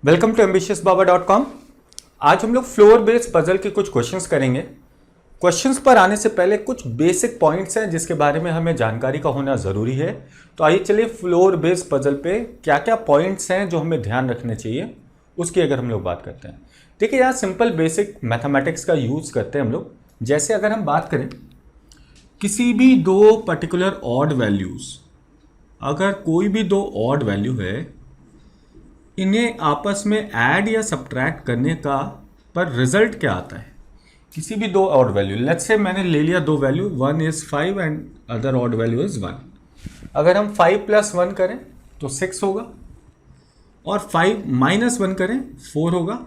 Welcome to ambitiousbaba.com। आज हम लोग फ्लोर बेस्ड पजल के कुछ क्वेश्चंस करेंगे। क्वेश्चंस पर आने से पहले कुछ बेसिक पॉइंट्स हैं जिसके बारे में हमें जानकारी का होना ज़रूरी है। तो आइए चलिए फ्लोर बेस्ड पजल पे क्या क्या पॉइंट्स हैं जो हमें ध्यान रखने चाहिए उसकी अगर हम लोग बात करते हैं। देखिए यहाँ सिंपल बेसिक मैथमेटिक्स का यूज़ करते हैं हम लोग। जैसे अगर हम बात करें किसी भी दो पर्टिकुलर ऑड वैल्यूज़, अगर कोई भी दो ऑड वैल्यू है, इन्हें आपस में ऐड या सब्ट्रैक्ट करने का पर रिजल्ट क्या आता है। किसी भी दो ऑड वैल्यू, लेट्स से मैंने ले लिया दो value, one is 5 and other odd value is 1। अगर हम 5 + 1 करें तो 6 होगा और 5 - 1 करें 4 होगा।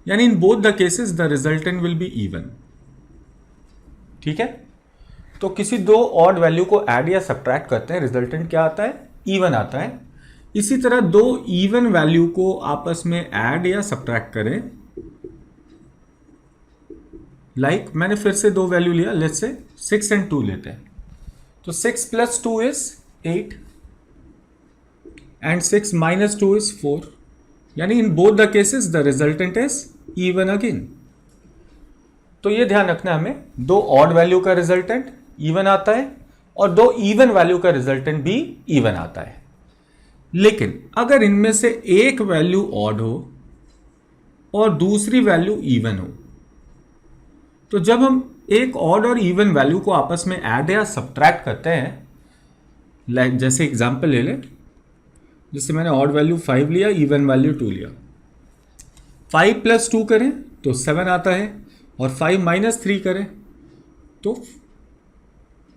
यानी in both the cases the resultant will be even. ठीक है, तो किसी दो ऑड वैल्यू को ऐड या सब्ट्रैक्ट करते हैं, रिजल्टेंट क्या आता है, इवन आता है। इसी तरह दो इवन वैल्यू को आपस में ऐड या सब्ट्रैक्ट करें, मैंने फिर से दो वैल्यू लिया, लेट्स से 6 एंड 2 लेते हैं, तो 6 + 2 इज 8 एंड 6 - 2 इज 4। यानी in both the cases the resultant is even again. तो ये ध्यान रखना हमें, दो ऑड वैल्यू का रिजल्टेंट इवन आता है और दो इवन वैल्यू का रिजल्टेंट भी इवन आता है। लेकिन अगर इनमें से एक वैल्यू ऑड हो और दूसरी वैल्यू इवन हो, तो जब हम एक ऑड और इवन वैल्यू को आपस में ऐड या सब्ट्रैक्ट करते हैं, जैसे एग्जांपल ले लें, जैसे मैंने ऑड वैल्यू 5 लिया, इवन वैल्यू 2 लिया, 5 + 2 करें तो 7 आता है और 5 - 3 करें तो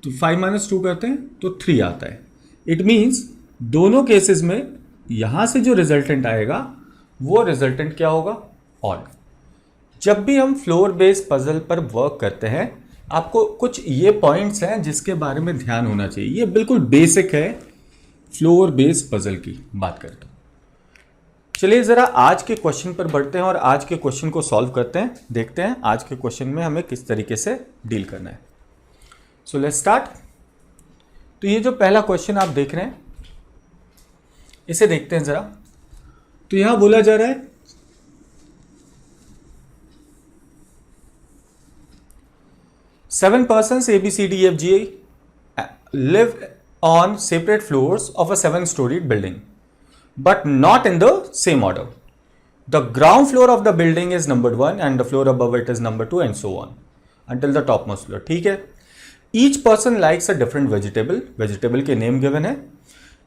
5 - 2 करते हैं तो 3 आता है। इट मीन्स दोनों केसेस में यहां से जो रिजल्टेंट आएगा वो रिजल्टेंट क्या होगा, ऑड। जब भी हम फ्लोर बेस्ड पजल पर वर्क करते हैं, आपको कुछ ये पॉइंट्स हैं जिसके बारे में ध्यान होना चाहिए। ये बिल्कुल बेसिक है फ्लोर बेस्ड पजल की बात करें तो। चलिए जरा आज के क्वेश्चन पर बढ़ते हैं और आज के क्वेश्चन को सॉल्व करते हैं। देखते हैं आज के क्वेश्चन में हमें किस तरीके से डील करना है। So let's start. तो ये जो पहला क्वेश्चन आप देख रहे हैं, इसे देखते हैं जरा। तो यहां बोला जा रहा है 7 persons ABCDEFG live on separate floors of a 7-storied building, but not in the same order. The ground floor of the building is numbered 1 and the floor above it is number 2 and so on until the topmost floor. ठीक है, each person likes a different vegetable. Vegetable के name given है.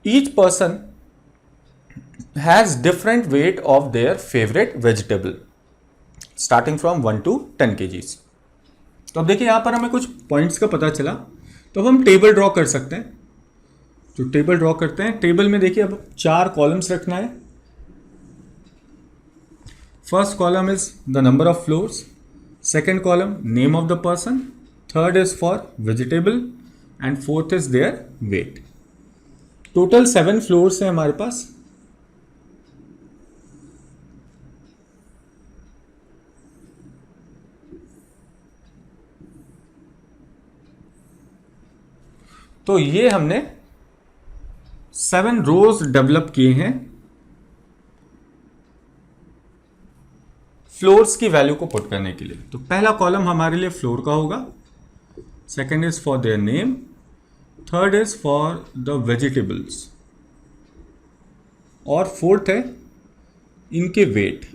Each person has different weight of their favorite vegetable starting from 1 to 10 kgs. तो अब देखिए यहां पर हमें कुछ पॉइंट्स का पता चला, तो अब हम टेबल ड्रॉ कर सकते हैं। तो टेबल ड्रॉ करते हैं। टेबल में देखिए अब 4 कॉलम्स रखना है। First column is the number of floors, second column name of the person, third is for vegetable and fourth is their weight. Total 7 floors हैं हमारे पास। तो ये हमने 7 रोज डेवलप किए हैं फ्लोर्स की वैल्यू को पुट करने के लिए। तो पहला कॉलम हमारे लिए फ्लोर का होगा, second is for their name, third is for the vegetables और फोर्थ है इनके वेट।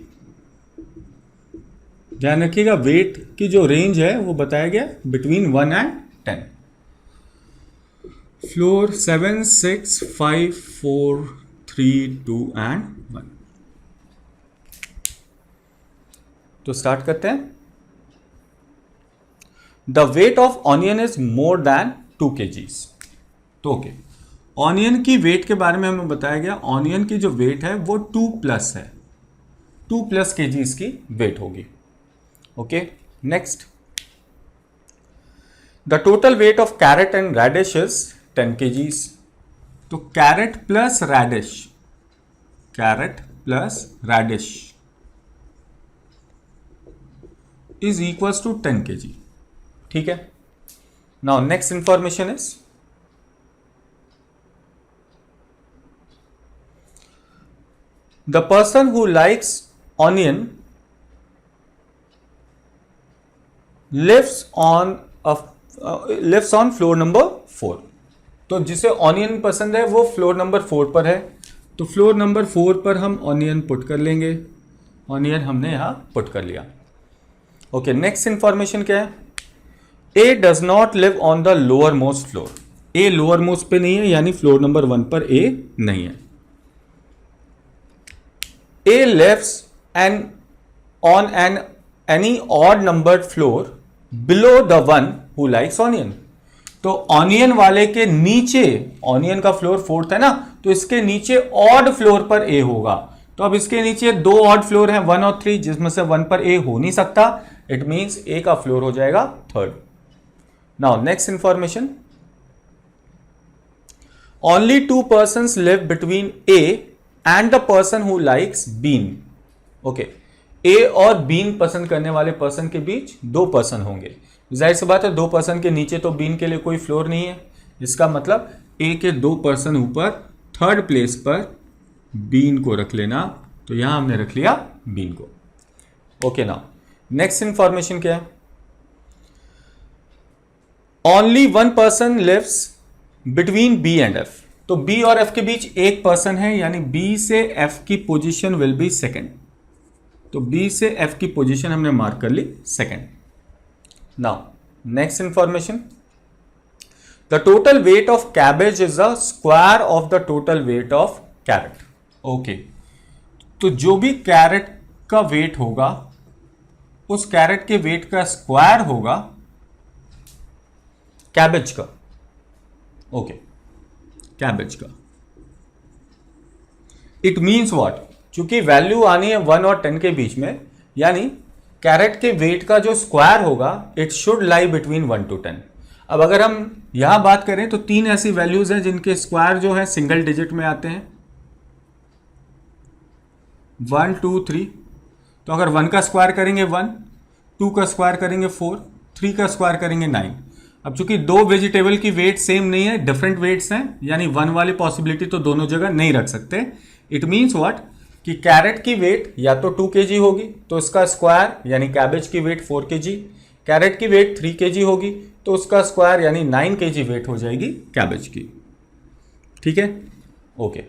ध्यान रखिएगा वेट की जो रेंज है वो बताया गया बिटवीन 1 and 10। Floor 7, 6, 5, 4, 3, 2 and 1। तो स्टार्ट करते हैं। The weight of onion is more than 2 kgs। तो ओके, ऑनियन की वेट के बारे में हमें बताया गया, ऑनियन की जो वेट है वो 2+ है, 2+ kgs की वेट होगी। Okay, next, the total weight of carrot and radish is 10 kgs। तो carrot plus radish is equals to 10 kg। ठीक है, now next information is the person who likes onion lives on floor number 4। तो जिसे onion पसंद है वो floor number 4 पर है, तो फ्लोर नंबर 4 पर हम ऑनियन पुट कर लेंगे। ऑनियन हमने यहां पुट कर लिया। ओके, नेक्स्ट इंफॉर्मेशन क्या है? A does not live on the lower most floor. A lower most पे नहीं है, यानी फ्लोर नंबर 1 पर ए नहीं है। A lives on any odd numbered floor below the one who likes onion. तो ऑनियन वाले के नीचे, ऑनियन का फ्लोर 4th है ना, तो इसके नीचे ऑड फ्लोर पर ए होगा। तो अब इसके नीचे 2 ऑड फ्लोर हैं, 1 और 3, जिसमें से 1 पर ए हो नहीं सकता। इट मींस ए का फ्लोर हो जाएगा 3rd। Now next information, only 2 persons live between A and the person who likes bean. Okay, A और बीन पसंद करने वाले पर्सन के बीच 2 पर्सन होंगे। जाहिर सी बात है 2 पर्सन के नीचे तो बीन के लिए कोई फ्लोर नहीं है। इसका मतलब ए के 2 पर्सन ऊपर 3rd प्लेस पर बीन को रख लेना। तो यहां हमने रख लिया बीन को। ओके, नाउ नेक्स्ट इंफॉर्मेशन क्या है? Only 1 person lives between B and F. तो बी और एफ के बीच 1 पर्सन है, यानी बी से एफ की पोजीशन विल बी 2nd। तो बी से एफ की पोजीशन हमने मार्क कर ली 2nd। Now next information, the total weight of cabbage is the square of the total weight of carrot. Okay, तो जो भी कैरेट का वेट होगा उस कैरेट के वेट का स्क्वायर होगा कैबेज का। ओके, कैबेज का। It means what? चूंकि वैल्यू आनी है 1 और 10 के बीच में, यानी कैरेट के वेट का जो स्क्वायर होगा it should lie between 1 to 10। अब अगर हम यहां बात करें तो 3 ऐसी वैल्यूज हैं जिनके स्क्वायर जो है सिंगल डिजिट में आते हैं, 1 2 3। तो अगर 1 का स्क्वायर करेंगे 1, 2 का स्क्वायर करेंगे 4, 3 का स्क्वायर करेंगे 9। अब चूंकि 2 वेजिटेबल की वेट सेम नहीं है, डिफरेंट वेट्स हैं, यानी 1 वाली पॉसिबिलिटी तो दोनों जगह नहीं रख सकते। It means what? कि कैरेट की वेट या तो 2 kg होगी तो इसका स्क्वायर यानी कैबेज की वेट 4 kg, कैरेट की वेट 3 kg होगी तो उसका स्क्वायर यानी 9 kg वेट हो जाएगी कैबेज की। ठीक है, ओके।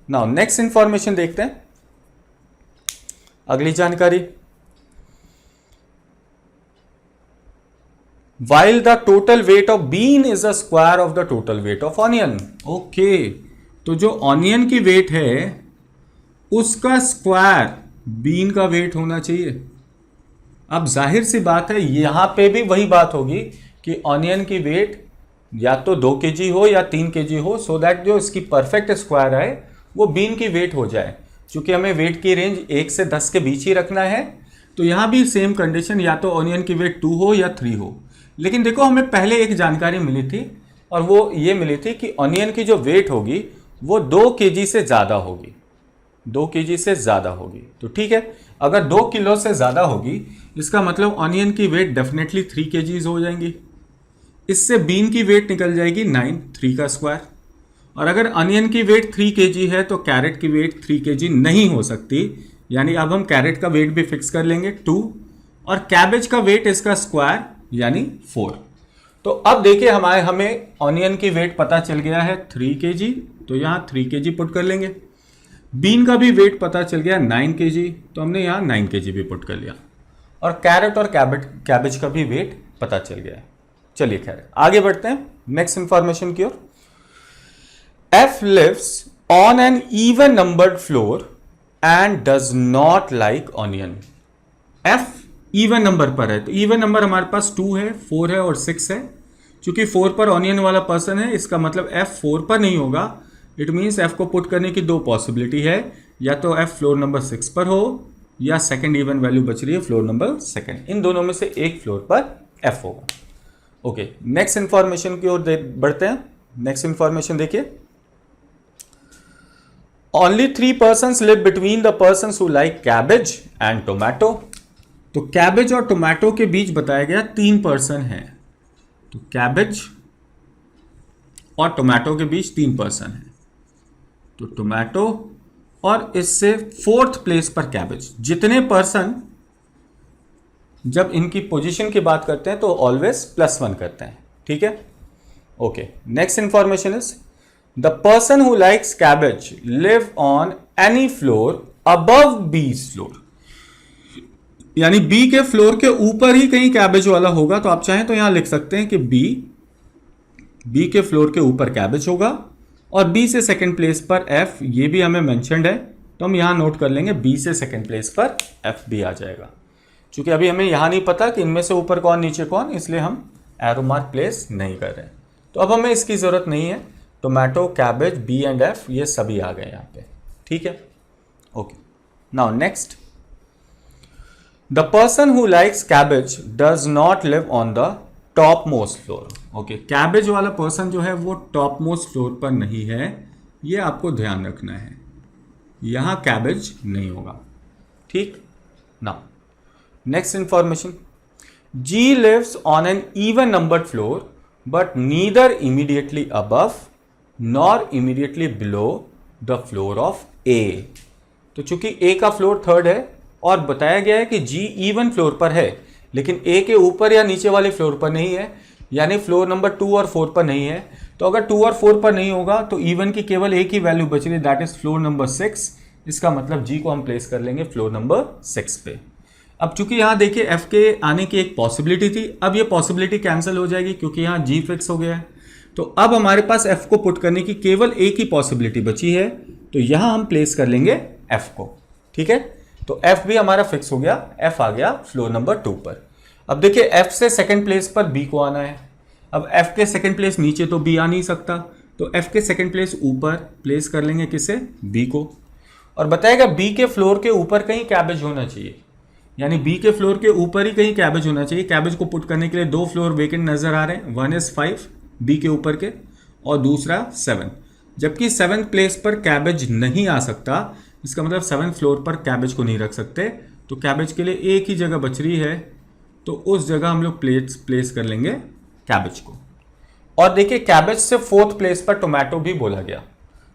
नाउ नेक्स्ट इंफॉर्मेशन देखते हैं, अगली जानकारी। While the total weight of bean is the square of the total weight of onion. Okay, तो जो ऑनियन की वेट है उसका स्क्वायर बीन का वेट होना चाहिए। अब जाहिर सी बात है यहां पे भी वही बात होगी कि ऑनियन की वेट या तो 2 kg हो या 3 kg हो, सो दैट जो इसकी परफेक्ट स्क्वायर है वो बीन की वेट हो जाए। चूंकि हमें वेट की रेंज 1 से 10 के बीच ही रखना है, तो यहां भी सेम कंडीशन, या तो ऑनियन की वेट 2 हो या 3 हो। लेकिन देखो हमें पहले एक जानकारी मिली थी और वो ये मिली थी कि ऑनियन की जो वेट होगी वो 2 kg से ज़्यादा होगी, 2 kg से ज़्यादा होगी। तो ठीक है, अगर 2 किलो से ज़्यादा होगी इसका मतलब ऑनियन की वेट डेफिनेटली 3 kg हो जाएंगी। इससे बीन की वेट निकल जाएगी 9, 3 का स्क्वायर। और अगर ऑनियन की वेट 3 kg है तो कैरेट की वेट 3 kg नहीं हो सकती, यानी अब हम कैरेट का वेट भी फिक्स कर लेंगे 2, और कैबेज का वेट इसका स्क्वायर यानी 4। तो अब देखिए हमें ऑनियन की वेट पता चल गया है 3 kg, तो यहाँ 3 kg पुट कर लेंगे। बीन का भी वेट पता चल गया 9 kg, तो हमने यहाँ 9 kg भी पुट कर लिया। और कैरेट और कैबेज का भी वेट पता चल गया है। चलिए खैर आगे बढ़ते हैं नेक्स्ट इंफॉर्मेशन की ओर। F lives on an even numbered floor and does not like onion. F even number पर है, तो इवन नंबर हमारे पास 2 है, 4 है और 6 है। चूंकि 4 पर ऑनियन वाला पर्सन है, इसका मतलब F 4 पर नहीं होगा। इट मीन्स F को पुट करने की 2 पॉसिबिलिटी है, या तो F फ्लोर नंबर 6 पर हो या सेकंड इवन वैल्यू बच रही है फ्लोर नंबर 2। इन दोनों में से एक फ्लोर पर F होगा। ओके, नेक्स्ट इंफॉर्मेशन की ओर बढ़ते हैं। नेक्स्ट इंफॉर्मेशन देखिए, only 3 persons live between the persons who like cabbage and tomato. तो कैबेज और टोमेटो के बीच बताया गया 3 पर्सन हैं। तो कैबेज और टोमेटो के बीच 3 पर्सन हैं। तो टोमेटो और इससे 4th प्लेस पर कैबेज। जितने पर्सन जब इनकी पोजीशन की बात करते हैं तो ऑलवेज +1 करते हैं, ठीक है। Okay, next information is the person who likes cabbage live on any floor above B floor. यानी बी के फ्लोर के ऊपर ही कहीं कैबेज वाला होगा, तो आप चाहें तो यहां लिख सकते हैं कि बी के फ्लोर के ऊपर कैबेज होगा और बी से सेकंड प्लेस पर एफ, ये भी हमें मेंशन्ड है, तो हम यहां नोट कर लेंगे बी से सेकंड प्लेस पर एफ भी आ जाएगा। क्योंकि अभी हमें यहां नहीं पता कि इनमें से ऊपर कौन नीचे कौन, इसलिए हम एरो मार्क प्लेस नहीं कर रहे हैं। तो अब हमें इसकी जरूरत नहीं है। Tomato, cabbage, B and F ये सभी आ गए यहाँ पे, ठीक है। Okay, now next, the person who likes cabbage does not live on the top most floor. Okay, cabbage वाला पर्सन जो है वो टॉप मोस्ट फ्लोर पर नहीं है, ये आपको ध्यान रखना है, यहां कैबेज नहीं होगा, ठीक। Now next information, G lives on an even numbered floor but neither immediately above nor immediately below the floor of A. तो चूंकि ए का फ्लोर 3rd है और बताया गया है कि जी इवन फ्लोर पर है, लेकिन ए के ऊपर या नीचे वाले फ्लोर पर नहीं है, यानी फ्लोर नंबर 2 और 4 पर नहीं है। तो अगर 2 और 4 पर नहीं होगा तो इवन की केवल एक ही वैल्यू बच रही, दैट इज फ्लोर नंबर 6। इसका मतलब जी को हम प्लेस कर लेंगे फ्लोर नंबर 6 पे। अब चूंकि यहां देखिए एफ के आने की एक पॉसिबिलिटी थी, अब ये पॉसिबिलिटी कैंसिल हो जाएगी क्योंकि यहां जी फिक्स हो गया है। तो अब हमारे पास एफ को पुट करने की केवल एक ही पॉसिबिलिटी बची है, तो यहां हम प्लेस कर लेंगे एफ को, ठीक है। तो एफ भी हमारा फिक्स हो गया, एफ आ गया फ्लोर नंबर 2 पर। अब देखिए एफ से सेकंड प्लेस पर बी को आना है। अब एफ के सेकंड प्लेस नीचे तो बी आ नहीं सकता, तो एफ के सेकंड प्लेस ऊपर प्लेस कर लेंगे किसे, बी को। और बताएगा बी के फ्लोर के ऊपर कहीं कैबेज होना चाहिए, यानी बी के फ्लोर के ऊपर ही कहीं कैबेज होना चाहिए। कैबेज को पुट करने के लिए 2 फ्लोर वेकेंट नजर आ रहे हैं, 1 इज 5 बी के ऊपर के और दूसरा 7, जबकि 7th प्लेस पर कैबेज नहीं आ सकता। इसका मतलब 7th फ्लोर पर कैबेज को नहीं रख सकते, तो कैबेज के लिए एक ही जगह बच रही है, तो उस जगह हम लोग प्लेस कर लेंगे कैबेज को। और देखिए कैबेज से 4th प्लेस पर टोमेटो भी बोला गया,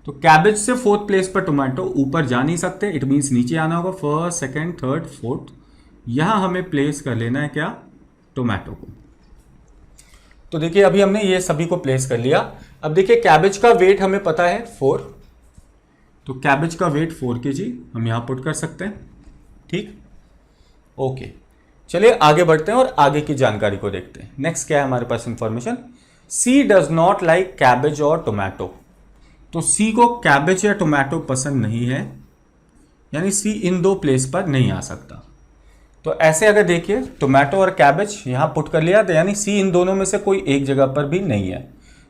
तो कैबेज से 4th प्लेस पर टोमेटो ऊपर जा नहीं सकते, इट मीन्स नीचे आना होगा, 1st, 2nd, 3rd, 4th। यहां हमें प्लेस कर लेना है क्या, टोमेटो को। तो देखिए अभी हमने ये सभी को प्लेस कर लिया। अब देखिए कैबेज का वेट हमें पता है 4, तो कैबेज का वेट 4 kg हम यहां पुट कर सकते हैं, ठीक। ओके, चलिए आगे बढ़ते हैं और आगे की जानकारी को देखते हैं। नेक्स्ट क्या है हमारे पास information, C does not like cabbage और टोमेटो। तो सी को कैबेज या टोमेटो पसंद नहीं है, यानी सी इन 2 प्लेस पर नहीं आ सकता। तो ऐसे अगर देखिए टोमेटो और कैबेज यहां पुट कर लिया, तो यानी सी इन दोनों में से कोई एक जगह पर भी नहीं है।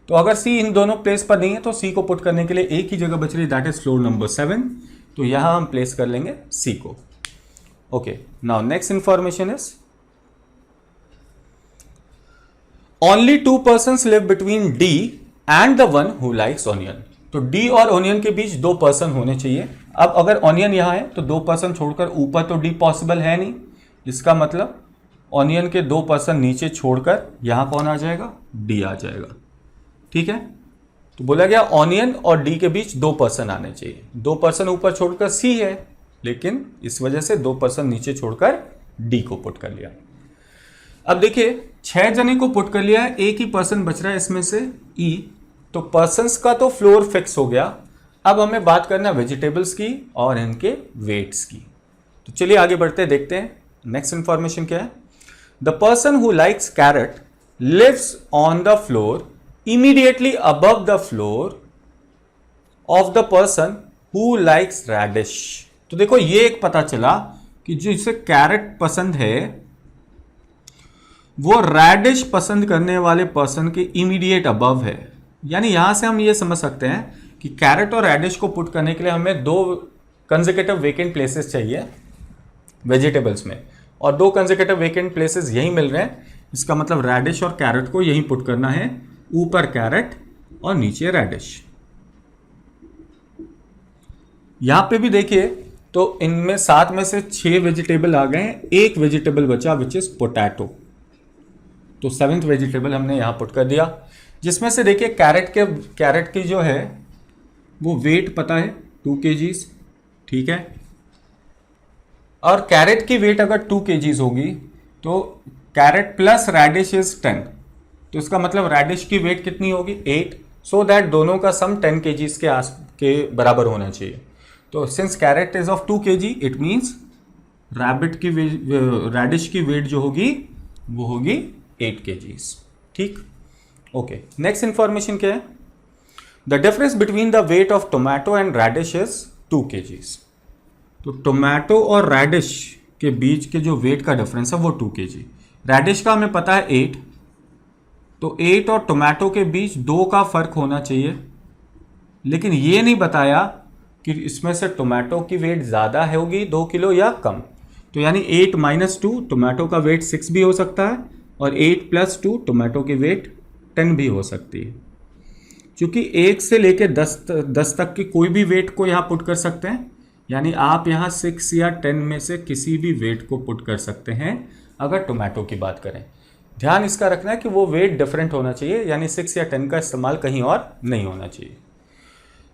तो अगर सी इन दोनों प्लेस पर नहीं है तो सी को पुट करने के लिए एक ही जगह बच रही, दैट इज फ्लोर नंबर 7। तो यहां हम प्लेस कर लेंगे सी को। Okay, now next information is only 2 persons live between D and the one who likes onion. तो डी और ऑनियन के बीच 2 पर्सन होने चाहिए। अब अगर ऑनियन यहां है तो 2 पर्सन छोड़कर ऊपर तो डी पॉसिबल है नहीं, इसका मतलब ऑनियन के 2 पर्सन नीचे छोड़कर यहां कौन आ जाएगा, डी आ जाएगा, ठीक है। तो बोला गया ऑनियन और डी के बीच 2 पर्सन आने चाहिए। 2 पर्सन ऊपर छोड़कर सी है, लेकिन इस वजह से 2 पर्सन नीचे छोड़कर डी को पुट कर लिया। अब देखिए 6 जने को पुट कर लिया है, एक ही पर्सन बच रहा है इसमें से ई। तो पर्सन्स का तो फ्लोर फिक्स हो गया। अब हमें बात करना है वेजिटेबल्स की और इनके वेट्स की। तो चलिए आगे बढ़ते देखते हैं नेक्स्ट इंफॉर्मेशन क्या है। The person who likes carrot lives on the floor immediately above the floor of the person who likes radish. तो देखो ये एक पता चला कि जिसे कैरेट पसंद है वो रैडिश पसंद करने वाले पर्सन के इमीडिएट अबव है। यानी यहां से हम ये समझ सकते हैं कि कैरेट और रैडिश को पुट करने के लिए हमें 2 कंसेक्यूटिव वेकेंट प्लेसेस चाहिए वेजिटेबल्स में, और 2 कंसेक्यूटिव वेकेंट प्लेसेस यही मिल रहे हैं। इसका मतलब रैडिश और कैरेट को यहीं पुट करना है, ऊपर कैरेट और नीचे रैडिश। यहां पे भी देखिए तो इनमें 7 में से 6 वेजिटेबल आ गए हैं, एक वेजिटेबल बचा विच इज पोटैटो। तो 7th वेजिटेबल हमने यहां पुट कर दिया, जिसमें से देखिए कैरेट की जो है वो वेट पता है 2 kgs, ठीक है। और कैरेट की वेट अगर 2 kgs होगी तो कैरेट प्लस रेडिश इज 10, तो इसका मतलब रेडिश की वेट कितनी होगी 8, सो दैट दोनों का सम 10 kgs के बराबर होना चाहिए। तो since carrot is of 2 kg it means radish की वेट जो होगी वो होगी 8 kgs। ठीक, ओके। नेक्स्ट इंफॉर्मेशन क्या है? The difference between the weight of tomato and radish is 2 kgs। तो टोमेटो और रेडिश के बीच के जो वेट का डिफरेंस है वो 2 kg। रेडिश का हमें पता है 8, तो 8 और टोमेटो के बीच 2 का फर्क होना चाहिए, लेकिन ये नहीं बताया कि इसमें से टोमेटो की वेट ज़्यादा होगी 2 किलो या कम। तो यानी 8 - 2 टोमेटो का वेट 6 भी हो सकता है, और 8 + 2 टोमेटो की वेट 10 भी हो सकती है। क्योंकि 1 से लेकर 10 तक की कोई भी वेट को यहाँ पुट कर सकते हैं, यानी आप यहाँ 6 या 10 में से किसी भी वेट को पुट कर सकते हैं अगर टोमेटो की बात करें। ध्यान इसका रखना है कि वो वेट डिफरेंट होना चाहिए, यानी 6 या 10 का इस्तेमाल कहीं और नहीं होना चाहिए।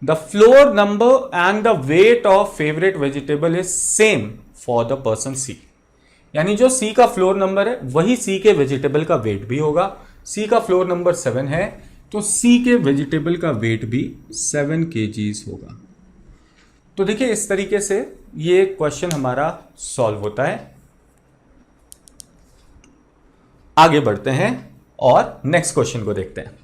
The floor number and the weight of favourite vegetable is same for the person C. यानी जो सी का फ्लोर नंबर है वही सी के वेजिटेबल का वेट भी होगा। सी का फ्लोर नंबर 7 है तो सी के वेजिटेबल का वेट भी 7 kgs होगा। तो देखिए इस तरीके से ये क्वेश्चन हमारा सॉल्व होता है। आगे बढ़ते हैं और नेक्स्ट क्वेश्चन को देखते हैं।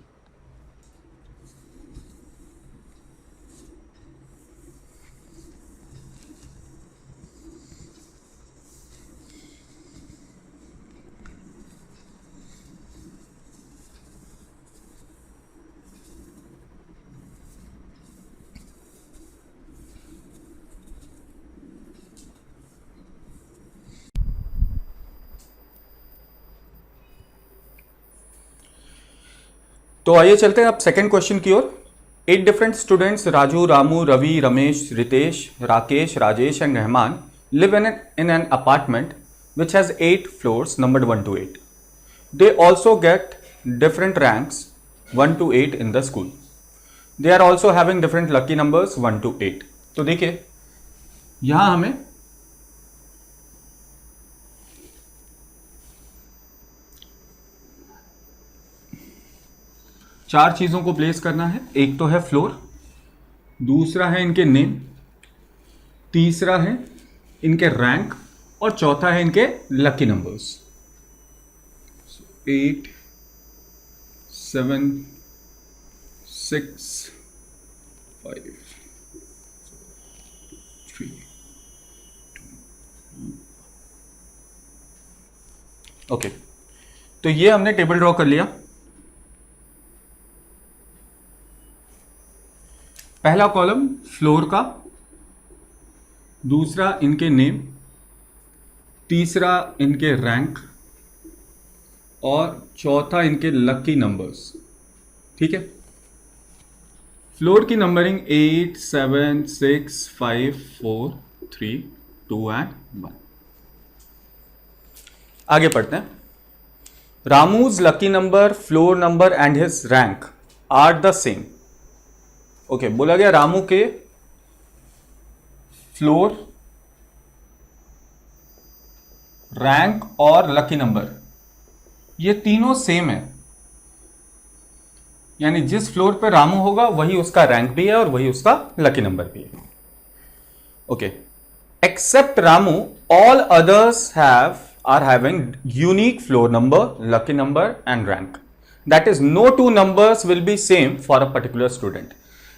तो आइए चलते हैं अब सेकंड क्वेश्चन की ओर। 8 different students Raju, Ramu, Ravi, Ramesh, Ritesh, Rakesh, Rajesh and Rahman live in an apartment which has 8 floors numbered 1 to 8. They also get different ranks 1 to 8 in the school. They are also having different lucky numbers 1 to 8. तो देखिए यहां हमें चार चीजों को place करना है। एक तो है फ्लोर, दूसरा है इनके नेम, तीसरा है इनके रैंक, और चौथा है इनके लकी नंबर्स। 8 7 6 5 3 ओके। तो ये हमने टेबल ड्रॉ कर लिया। पहला कॉलम फ्लोर का, दूसरा इनके नेम, तीसरा इनके रैंक, और चौथा इनके लकी नंबर्स। ठीक है। फ्लोर की नंबरिंग 8 7 6 5 4 3 2 एंड 1। आगे पढ़ते हैं। Ramu's lucky number, floor number and his rank are the same. Okay, बोला गया रामू के फ्लोर, रैंक और लकी नंबर ये तीनों सेम है, यानी जिस फ्लोर पे रामू होगा वही उसका रैंक भी है और वही उसका लकी नंबर भी है। Okay, except Ramu all others are having unique floor number, lucky number and rank. That is no two numbers will be same for a particular student.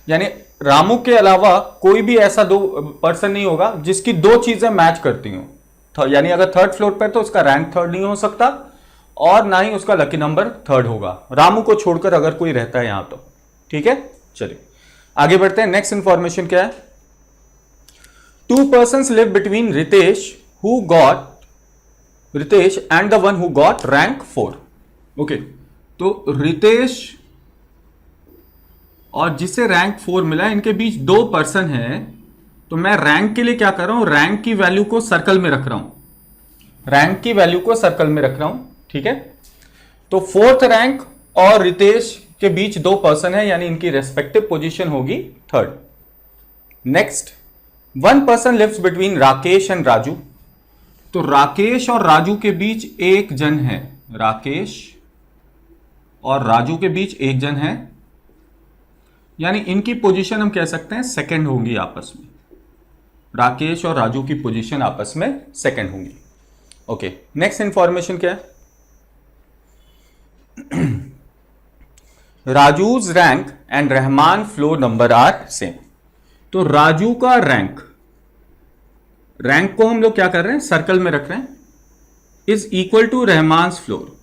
यानी रामू के अलावा कोई भी ऐसा दो पर्सन नहीं होगा जिसकी दो चीजें मैच करती हो। यानी अगर थर्ड फ्लोर पे तो उसका रैंक थर्ड नहीं हो सकता और ना ही उसका लकी नंबर थर्ड होगा, रामू को छोड़कर अगर कोई रहता है यहां तो। ठीक है, चलिए आगे बढ़ते हैं। नेक्स्ट इंफॉर्मेशन क्या है? 2 persons live between Ritesh and the one who got rank 4। Okay, तो रितेश और जिसे रैंक 4 मिला, इनके बीच 2 पर्सन है। तो मैं रैंक के लिए क्या कर रहा हूं, रैंक की वैल्यू को सर्कल में रख रहा हूं, रैंक की वैल्यू को सर्कल में रख रहा हूं। ठीक है, तो 4th रैंक और रितेश के बीच 2 पर्सन है, यानी इनकी रेस्पेक्टिव पोजीशन होगी 3rd। Next, one person lives between Rakesh and Raju. तो राकेश और राजू के बीच एक जन है, राकेश और राजू के बीच एक जन है, यानी इनकी पोजीशन हम कह सकते हैं सेकंड होंगी आपस में। राकेश और राजू की पोजीशन आपस में सेकंड होंगी। ओके, नेक्स्ट इंफॉर्मेशन क्या है? Raju's rank and Rahman floor number are same. तो राजू का रैंक को हम लोग क्या कर रहे हैं, सर्कल में रख रहे हैं, is equal to Rahman floor.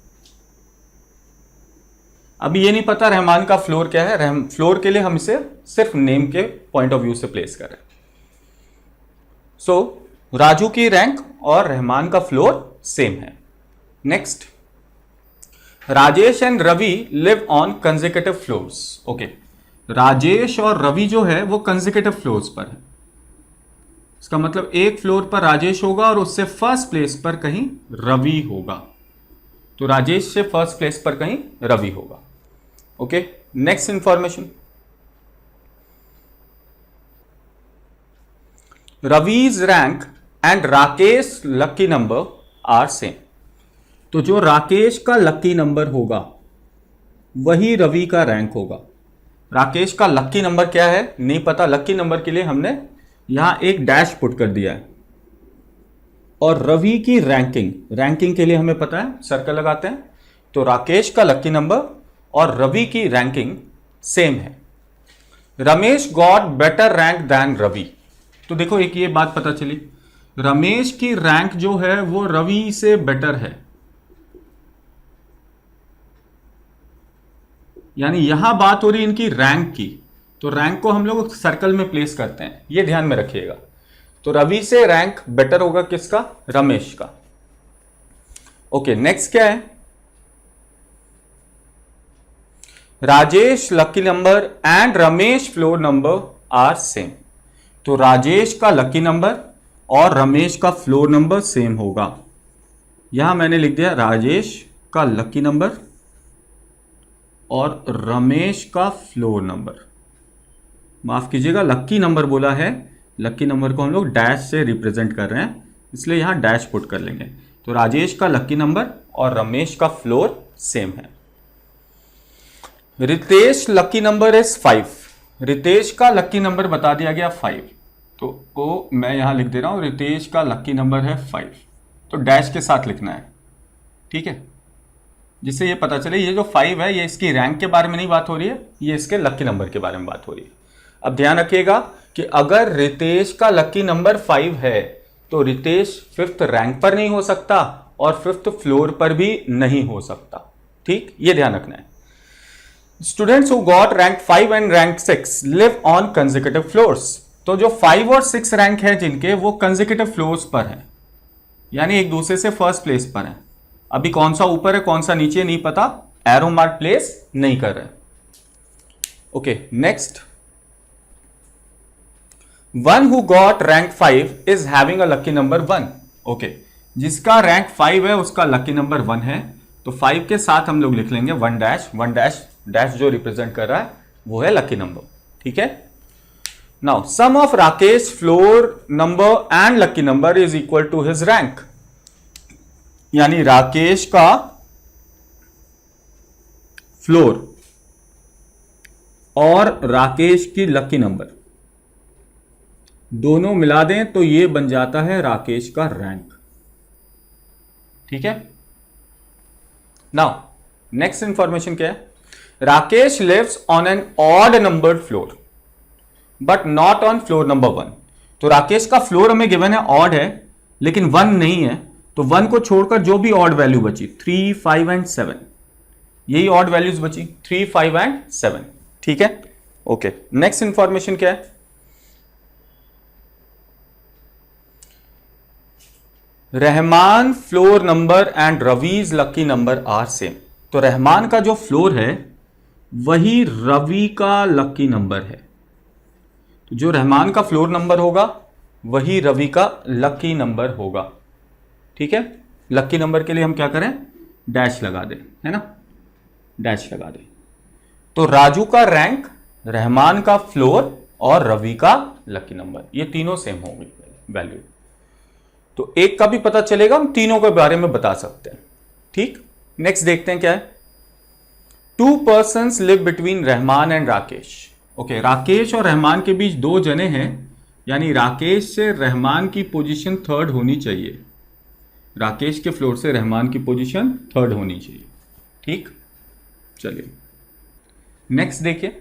अभी ये नहीं पता रहमान का फ्लोर क्या है, फ्लोर के लिए हम इसे सिर्फ नेम के पॉइंट ऑफ व्यू से प्लेस कर रहे हैं। सो राजू की रैंक और रहमान का फ्लोर सेम है। Next, Rajesh and Ravi live on consecutive floors. Okay, Rajesh और रवि जो है वो कंसेक्यूटिव फ्लोर्स पर है। इसका मतलब एक फ्लोर पर राजेश होगा और उससे फर्स्ट प्लेस पर कहीं रवि होगा। तो राजेश से फर्स्ट प्लेस पर कहीं रवि होगा। Okay, next information, Ravi's rank and Rakesh lucky number are same. तो जो राकेश का लकी नंबर होगा वही रवि का रैंक होगा। राकेश का लकी नंबर क्या है नहीं पता, लकी नंबर के लिए हमने यहां एक डैश पुट कर दिया है। और रवि की रैंकिंग के लिए हमें पता है, सर्कल लगाते हैं। तो राकेश का लकी नंबर और रवि की रैंकिंग सेम है। Ramesh got better rank than Ravi. तो देखो एक ये बात पता चली, रमेश की रैंक जो है वो रवि से बेटर है, यानी यहां बात हो रही इनकी रैंक की। तो रैंक को हम लोग सर्कल में प्लेस करते हैं, ये ध्यान में रखिएगा। तो रवि से रैंक बेटर होगा किसका, रमेश का। ओके, नेक्स्ट क्या है, Rajesh lucky number and Ramesh floor number are same. तो राजेश का लकी नंबर और रमेश का फ्लोर नंबर सेम होगा। यहां मैंने लिख दिया राजेश का लकी नंबर और रमेश का फ्लोर नंबर। माफ कीजिएगा, लकी नंबर बोला है, लकी नंबर को हम लोग डैश से रिप्रेजेंट कर रहे हैं, इसलिए यहां डैश पुट कर लेंगे। तो राजेश का लकी नंबर और रमेश का फ्लोर सेम है। Ritesh lucky number is 5। Ritesh का लकी नंबर बता दिया गया 5, तो वो मैं यहां लिख दे रहा हूं, रितेश का लकी नंबर है 5। तो डैश के साथ लिखना है, ठीक है, जिससे ये पता चले ये जो 5 है ये इसकी रैंक के बारे में नहीं बात हो रही है, ये इसके लकी नंबर के बारे में बात हो रही है। अब ध्यान रखिएगा कि अगर रितेश का लकी नंबर 5 है तो रितेश 5th रैंक पर नहीं हो सकता और 5th फ्लोर पर भी नहीं हो सकता, ठीक, ये ध्यान रखना है। Students who got rank 5 and rank 6 live on consecutive floors. तो जो 5 और 6 रैंक है जिनके, वो कंसेक्यूटिव फ्लोर्स पर है, यानी एक दूसरे से फर्स्ट प्लेस पर है। अभी कौन सा ऊपर है कौन सा नीचे नहीं पता, एरो मार्क प्लेस नहीं कर रहे। Okay, next, one who got rank 5 is having a lucky number 1। Okay, जिसका रैंक 5 है उसका लकी नंबर 1 है, तो 5 के साथ हम लोग लिख लेंगे 1 डैश, 1 डैश, डैश जो रिप्रेजेंट कर रहा है वो है लकी नंबर, ठीक है। Now sum of Rakesh floor number and lucky number is equal to his rank, यानी राकेश का फ्लोर और राकेश की लकी नंबर दोनों मिला दें तो ये बन जाता है राकेश का रैंक, ठीक है। नाउ नेक्स्ट इंफॉर्मेशन क्या है, Rakesh lives on an odd numbered floor but not on floor number 1। तो राकेश का फ्लोर हमें गिवन है ऑड है लेकिन 1 नहीं है, तो 1 को छोड़कर जो भी ऑड वैल्यू बची 3, 5 एंड 7, यही ऑड वैल्यूज बची 3, 5 एंड 7, ठीक है। ओके, नेक्स्ट इंफॉर्मेशन क्या है, Rahman floor number and Ravi's lucky number are same. तो रहमान का जो फ्लोर है वही रवि का लकी नंबर है, तो जो रहमान का फ्लोर नंबर होगा वही रवि का लकी नंबर होगा, ठीक है। लकी नंबर के लिए हम क्या करें, डैश लगा दें, है ना, डैश लगा दें। तो राजू का रैंक, रहमान का फ्लोर और रवि का लकी नंबर, ये तीनों सेम होंगे वैल्यू। तो एक का भी पता चलेगा, हम तीनों के बारे में बता सकते हैं। ठीक, नेक्स्ट देखते हैं क्या है। 2 persons live between Rahman and Rakesh. Okay, Rakesh और रहमान के बीच 2 जने हैं, यानी राकेश से रहमान की पोजीशन 3rd होनी चाहिए। राकेश के फ्लोर से रहमान की पोजीशन 3rd होनी चाहिए। ठीक, चलिए नेक्स्ट देखिए।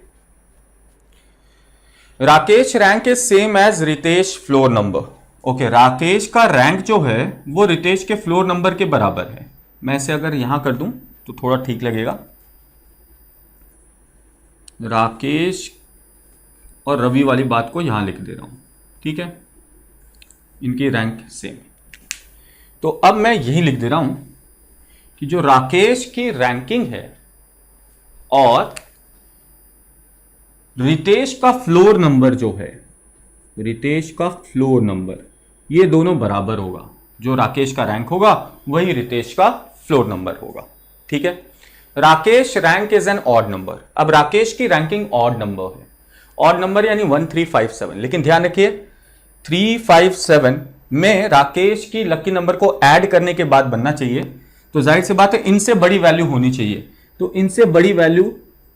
Rakesh rank is same as Ritesh floor number. Okay, Rakesh का रैंक जो है वो रितेश के फ्लोर नंबर के बराबर है। मैं इसे अगर यहां कर दूं तो थोड़ा ठीक लगेगा। राकेश और रवि वाली बात को यहां लिख दे रहा हूं, ठीक है, इनकी रैंक सेम। तो अब मैं यही लिख दे रहा हूं कि जो राकेश की रैंकिंग है और रितेश का फ्लोर नंबर जो है, रितेश का फ्लोर नंबर, ये दोनों बराबर होगा। जो राकेश का रैंक होगा वही रितेश का फ्लोर नंबर होगा। ठीक है, Rakesh rank is an odd number. अब राकेश की रैंकिंग ऑड नंबर है, ऑड नंबर यानी 1357। लेकिन ध्यान रखिए 357 में राकेश की लकी नंबर को ऐड करने के बाद बनना चाहिए, तो जाहिर सी बात है इनसे बड़ी वैल्यू होनी चाहिए। तो इनसे बड़ी वैल्यू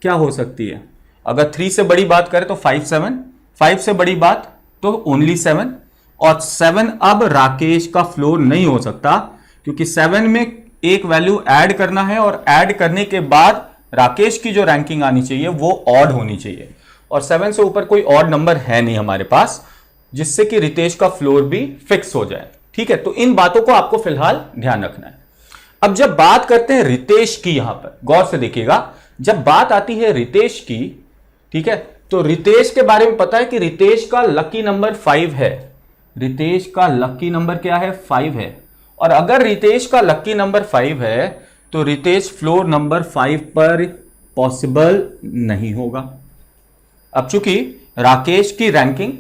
क्या हो सकती है? अगर 3 से बड़ी बात करें तो 57, 5 से बड़ी बात तो ओनली 7, और 7 अब राकेश का फ्लोर नहीं हो सकता, क्योंकि 7 में एक वैल्यू ऐड करना है और ऐड करने के बाद राकेश की जो रैंकिंग आनी चाहिए वो ऑड होनी चाहिए, और 7 से ऊपर कोई ऑड नंबर है नहीं हमारे पास, जिससे कि रितेश का फ्लोर भी फिक्स हो जाए। ठीक है, तो इन बातों को आपको फिलहाल ध्यान रखना है। अब जब बात करते हैं रितेश की, यहां पर गौर से देखिएगा, जब बात आती है रितेश की, ठीक है, तो रितेश के बारे में पता है कि रितेश का लकी नंबर 5 है। रितेश का लकी नंबर क्या है? 5 है। और अगर रितेश का लकी नंबर 5 है तो रितेश फ्लोर नंबर 5 पर पॉसिबल नहीं होगा। अब चूंकि राकेश की रैंकिंग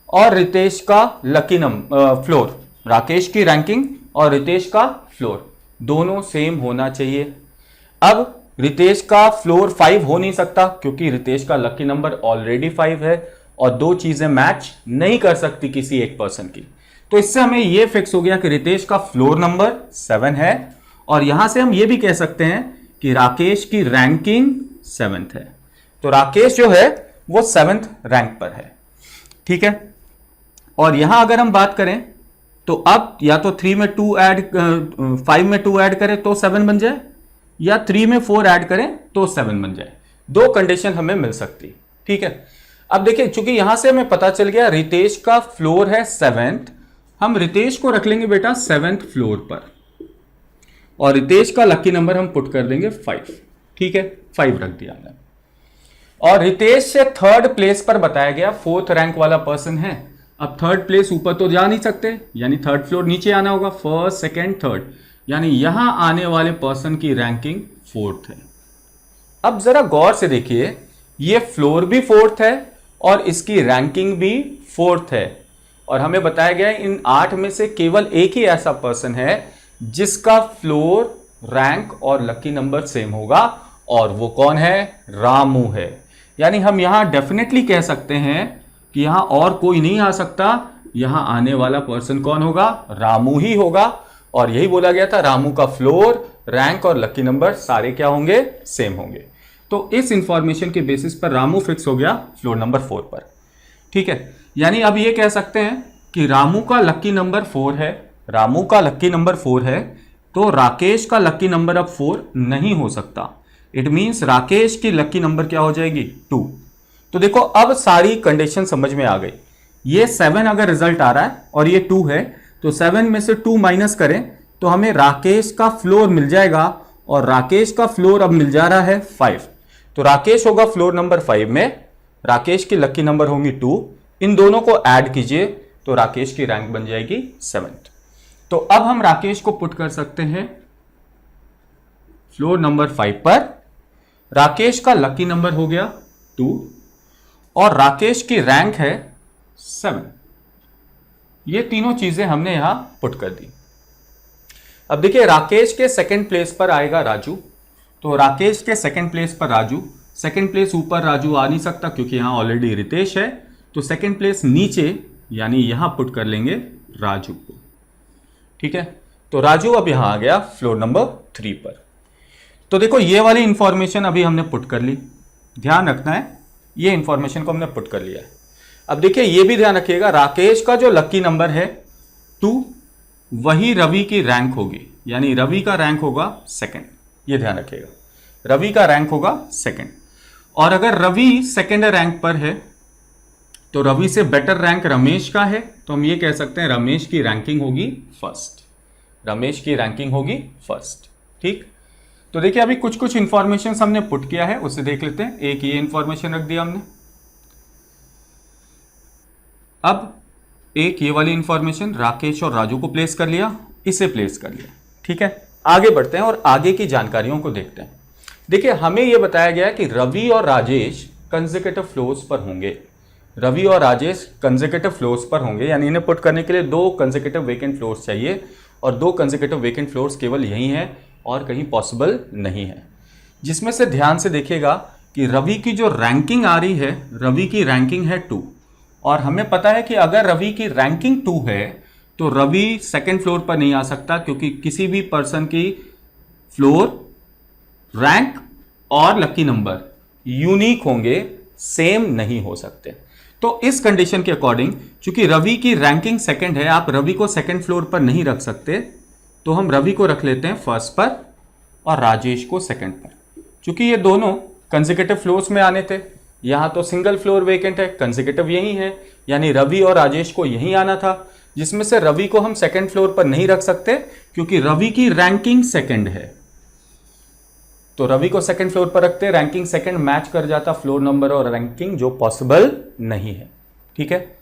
और रितेश का लकी नंबर फ्लोर, राकेश की रैंकिंग और रितेश का फ्लोर दोनों सेम होना चाहिए। अब रितेश का फ्लोर 5 हो नहीं सकता क्योंकि रितेश का लकी नंबर ऑलरेडी 5 है, और 2 चीजें मैच नहीं कर सकती किसी एक पर्सन की। तो इससे हमें यह फिक्स हो गया कि रितेश का फ्लोर नंबर 7 है, और यहां से हम यह भी कह सकते हैं कि राकेश की रैंकिंग 7th है। तो राकेश जो है वो 7th रैंक पर है। ठीक है, और यहां अगर हम बात करें तो अब या तो 3 में 2 ऐड 5 में 2 ऐड करें तो 7 बन जाए, या 3 में 4 ऐड करें तो 7 बन जाए। 2 कंडीशन हमें मिल सकती। ठीक है, अब देखिए चूंकि यहां से हमें पता चल गया रितेश का फ्लोर है 7th, हम रितेश को रख लेंगे बेटा 7th फ्लोर पर, और रितेश का लकी नंबर हम पुट कर देंगे 5। ठीक है, 5 रख दिया हमने। और रितेश से 3rd प्लेस पर बताया गया 4th रैंक वाला पर्सन है। अब 3rd प्लेस ऊपर तो जा नहीं सकते, यानी 3rd फ्लोर नीचे आना होगा, 1st, 2nd, 3rd, यानी यहां आने वाले पर्सन की रैंकिंग 4th है। अब जरा गौर से देखिए, ये फ्लोर भी 4th है और इसकी रैंकिंग भी 4th है, और हमें बताया गया है इन 8 में से केवल एक ही ऐसा पर्सन है जिसका फ्लोर, रैंक और लकी नंबर सेम होगा, और वो कौन है? रामू है। यानी हम यहां डेफिनेटली कह सकते हैं कि यहां और कोई नहीं आ सकता, यहां आने वाला पर्सन कौन होगा? रामू ही होगा। और यही बोला गया था, रामू का फ्लोर, रैंक और लकी नंबर सारे क्या होंगे? सेम होंगे। तो इस इंफॉर्मेशन के बेसिस पर रामू फिक्स हो गया फ्लोर नंबर 4 पर। ठीक है, यानी अब ये कह सकते हैं कि रामू का लकी नंबर 4 है, रामू का लकी नंबर 4 है, तो राकेश का लकी नंबर अब 4 नहीं हो सकता। इट मींस राकेश की लकी नंबर क्या हो जाएगी? 2। तो देखो अब सारी कंडीशन समझ में आ गई। ये 7 अगर रिजल्ट आ रहा है और ये 2 है, तो 7 में से 2 माइनस करें तो हमें राकेश का फ्लोर मिल जाएगा, और राकेश का फ्लोर अब मिल जा रहा है 5। तो राकेश होगा फ्लोर नंबर 5 में, राकेश की लकी नंबर होंगी 2, इन दोनों को ऐड कीजिए तो राकेश की रैंक बन जाएगी 7th। तो अब हम राकेश को पुट कर सकते हैं फ्लोर नंबर 5 पर। राकेश का लकी नंबर हो गया 2 और राकेश की रैंक है 7। ये तीनों चीजें हमने यहां पुट कर दी। अब देखिए राकेश के 2nd प्लेस पर आएगा राजू, तो राकेश के 2nd प्लेस पर राजू, 2nd प्लेस ऊपर राजू आ नहीं सकता क्योंकि यहां ऑलरेडी रितेश है, तो सेकंड प्लेस नीचे यानी यहां पुट कर लेंगे राजू को। ठीक है, तो राजू अब यहां आ गया फ्लोर नंबर 3 पर। तो देखो ये वाली इंफॉर्मेशन अभी हमने पुट कर ली, ध्यान रखना है ये इंफॉर्मेशन को हमने पुट कर लिया है। अब देखिए ये भी ध्यान रखिएगा, राकेश का जो लकी नंबर है 2 वही रवि की रैंक होगी, यानी रवि का रैंक होगा सेकंड। ये ध्यान रखिएगा, रवि का रैंक होगा सेकंड। और अगर रवि सेकंड रैंक पर है तो रवि से बेटर रैंक रमेश का है, तो हम ये कह सकते हैं रमेश की रैंकिंग होगी फर्स्ट, रमेश की रैंकिंग होगी फर्स्ट। ठीक, तो देखिए अभी कुछ कुछ इंफॉर्मेशन हमने पुट किया है, उसे देख लेते हैं। एक ये इंफॉर्मेशन रख दिया हमने, अब एक ये वाली इंफॉर्मेशन राकेश और राजू को प्लेस कर लिया, इसे प्लेस कर लिया। ठीक है, आगे बढ़ते हैं और आगे की जानकारियों को देखते हैं। देखिए हमें यह बताया गया कि रवि और राजेश कंसेक्यूटिव फ्लोर्स पर होंगे, रवि और राजेश कंसेक्यूटिव फ्लोर्स पर होंगे, यानी इन्हें पुट करने के लिए 2 कंसेक्यूटिव वेकेंट फ्लोर्स चाहिए, और 2 कंसेक्यूटिव वेकेंट फ्लोर्स केवल यही हैं और कहीं पॉसिबल नहीं है। जिसमें से ध्यान से देखिएगा कि रवि की जो रैंकिंग आ रही है, रवि की रैंकिंग है 2, और हमें पता है कि अगर रवि की रैंकिंग 2 है तो रवि सेकंड फ्लोर पर नहीं आ सकता, क्योंकि किसी भी पर्सन की फ्लोर, रैंक और लकी नंबर यूनिक होंगे, सेम नहीं हो सकते। तो इस कंडीशन के अकॉर्डिंग चूंकि रवि की रैंकिंग सेकंड है, आप रवि को सेकंड फ्लोर पर नहीं रख सकते, तो हम रवि को रख लेते हैं फर्स्ट पर और राजेश को सेकंड पर। चूंकि ये दोनों कंसेक्यूटिव फ्लोर्स में आने थे, यहां तो सिंगल फ्लोर वेकेंट है, कंसेक्यूटिव यही है, यानी रवि और राजेश को यही आना था, जिसमें से रवि को हम सेकंड फ्लोर पर नहीं रख सकते क्योंकि रवि की रैंकिंग सेकंड है। तो रवि को सेकंड फ्लोर पर रखते, रैंकिंग सेकंड मैच कर जाता फ्लोर नंबर और रैंकिंग, जो पॉसिबल नहीं है। ठीक है,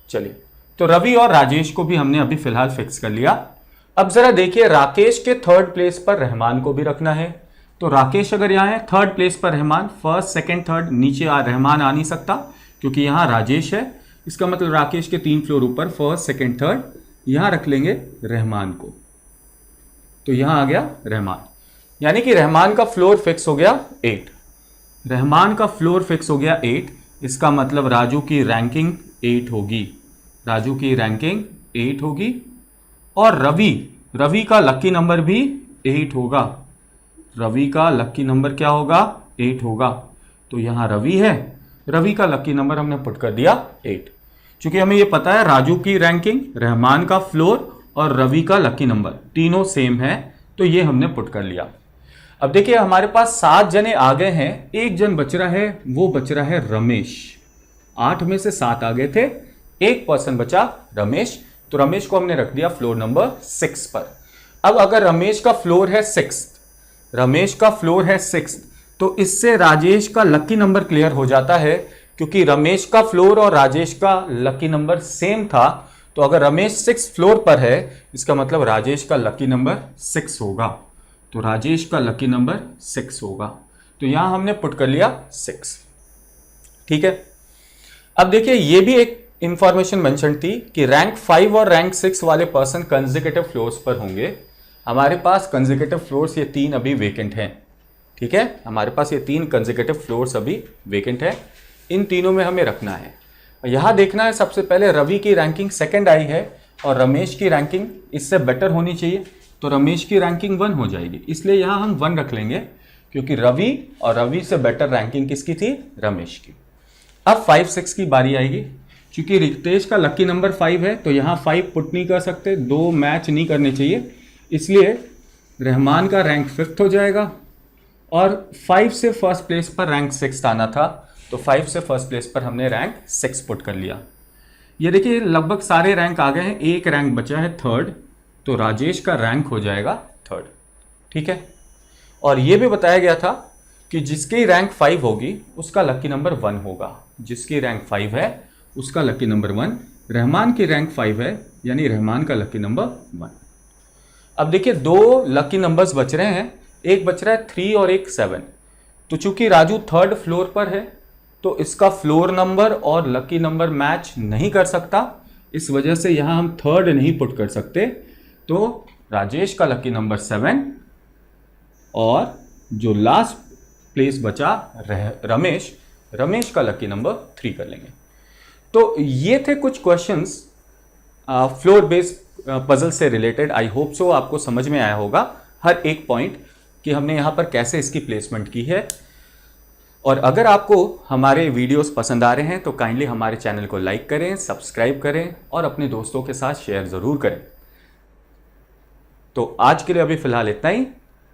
चलिए, तो रवि और राजेश को भी हमने अभी फिलहाल फिक्स कर लिया। अब जरा देखिए राकेश के थर्ड प्लेस पर रहमान को भी रखना है। तो राकेश अगर यहां है थर्ड प्लेस पर रहमान, फर्स्ट सेकंड थर्ड, नीचे रहमान आ नहीं सकता क्योंकि यहां राजेश है। इसका मतलब राकेश के 3 फ्लोर ऊपर फर्स्ट सेकंड थर्ड, यहां रख लेंगे रहमान को, तो यहां आ गया रहमान, यानी कि रहमान का फ्लोर फिक्स हो गया 8। रहमान का फ्लोर फिक्स हो गया 8, इसका मतलब राजू की रैंकिंग 8 होगी, राजू की रैंकिंग 8 होगी, और रवि का लकी नंबर भी 8 होगा, रवि का लकी नंबर क्या होगा 8 होगा। तो यहां रवि है, रवि का लकी नंबर हमने पुट कर दिया 8। चूंकि हमें यह पता है राजू की रैंकिंग, रहमान का फ्लोर और रवि का लकी नंबर तीनों सेम है, तो ये हमने पुट कर लिया। अब देखिए हमारे पास 7 जने आ गए हैं, एक जन बच रहा है, वो बच रहा है रमेश। 8 में से 7 आ गए थे, एक पर्सन बचा रमेश, तो रमेश को हमने रख दिया फ्लोर नंबर 6 पर। अब अगर रमेश का फ्लोर है 6, रमेश का फ्लोर है 6, तो इससे राजेश का लकी नंबर क्लियर हो जाता है, क्योंकि रमेश का फ्लोर और राजेश का लकी नंबर सेम था। तो अगर रमेश 6 फ्लोर पर है, इसका मतलब राजेश का लकी नंबर 6 होगा, तो राजेश का लकी नंबर 6 होगा। तो यहां हमने पुट कर लिया 6। ठीक है, अब देखिए ये भी एक इंफॉर्मेशन मेंशन थी कि रैंक 5 और रैंक 6 वाले पर्सन कंसेक्यूटिव फ्लोर्स पर होंगे। हमारे पास कंसेक्यूटिव फ्लोर्स ये 3 अभी वेकेंट हैं। ठीक है, हमारे पास ये 3 कंसेक्यूटिव फ्लोर्स अभी वेकेंट है, इन तीनों में हमें रखना है। यहां देखना है सबसे पहले रवि की रैंकिंग सेकंड आई है और रमेश की रैंकिंग इससे बेटर होनी चाहिए, तो रमेश की रैंकिंग 1 हो जाएगी, इसलिए यहां हम 1 रख लेंगे, क्योंकि रवि और रवि से बेटर रैंकिंग किसकी थी, रमेश की। अब 5-6 की बारी आएगी, क्योंकि रितेश का लकी नंबर 5 है, तो यहां 5 पुट नहीं कर सकते, 2 मैच नहीं करने चाहिए, इसलिए रहमान का रैंक 5th हो जाएगा, और 5 से फर्स्ट प्लेस पर रैंक 6 आना था, तो 5 से फर्स्ट प्लेस पर हमने रैंक 6 पुट कर लिया। ये देखिए लगभग सारे रैंक आ गए हैं, एक रैंक बचा है थर्ड, तो राजेश का रैंक हो जाएगा 3rd। ठीक है, और यह भी बताया गया था कि जिसकी रैंक 5 होगी उसका लकी नंबर 1 होगा, जिसकी रैंक 5 है उसका लकी नंबर 1। रहमान की रैंक 5 है, यानी रहमान का लकी नंबर 1। अब देखिए 2 लकी नंबर्स बच रहे हैं, एक बच रहा है 3 और एक 7। तो चूंकि राजू 3rd फ्लोर पर है, तो इसका फ्लोर नंबर और लकी नंबर मैच नहीं कर सकता, इस वजह से यहां हम 3rd नहीं पुट कर सकते, तो राजेश का लकी नंबर 7 और जो लास्ट प्लेस बचा रमेश का लकी नंबर 3 कर लेंगे। तो ये थे कुछ क्वेश्चंस फ्लोर बेस्ड पजल से रिलेटेड। आई होप सो आपको समझ में आया होगा हर एक पॉइंट कि हमने यहाँ पर कैसे इसकी प्लेसमेंट की है। और अगर आपको हमारे वीडियोस पसंद आ रहे हैं तो काइंडली हमारे चैनल को लाइक करें, सब्सक्राइब करें और अपने दोस्तों के साथ शेयर ज़रूर करें। तो आज के लिए अभी फ़िलहाल इतना ही।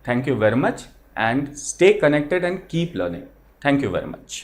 Thank you very much and stay connected and keep learning. Thank you very much.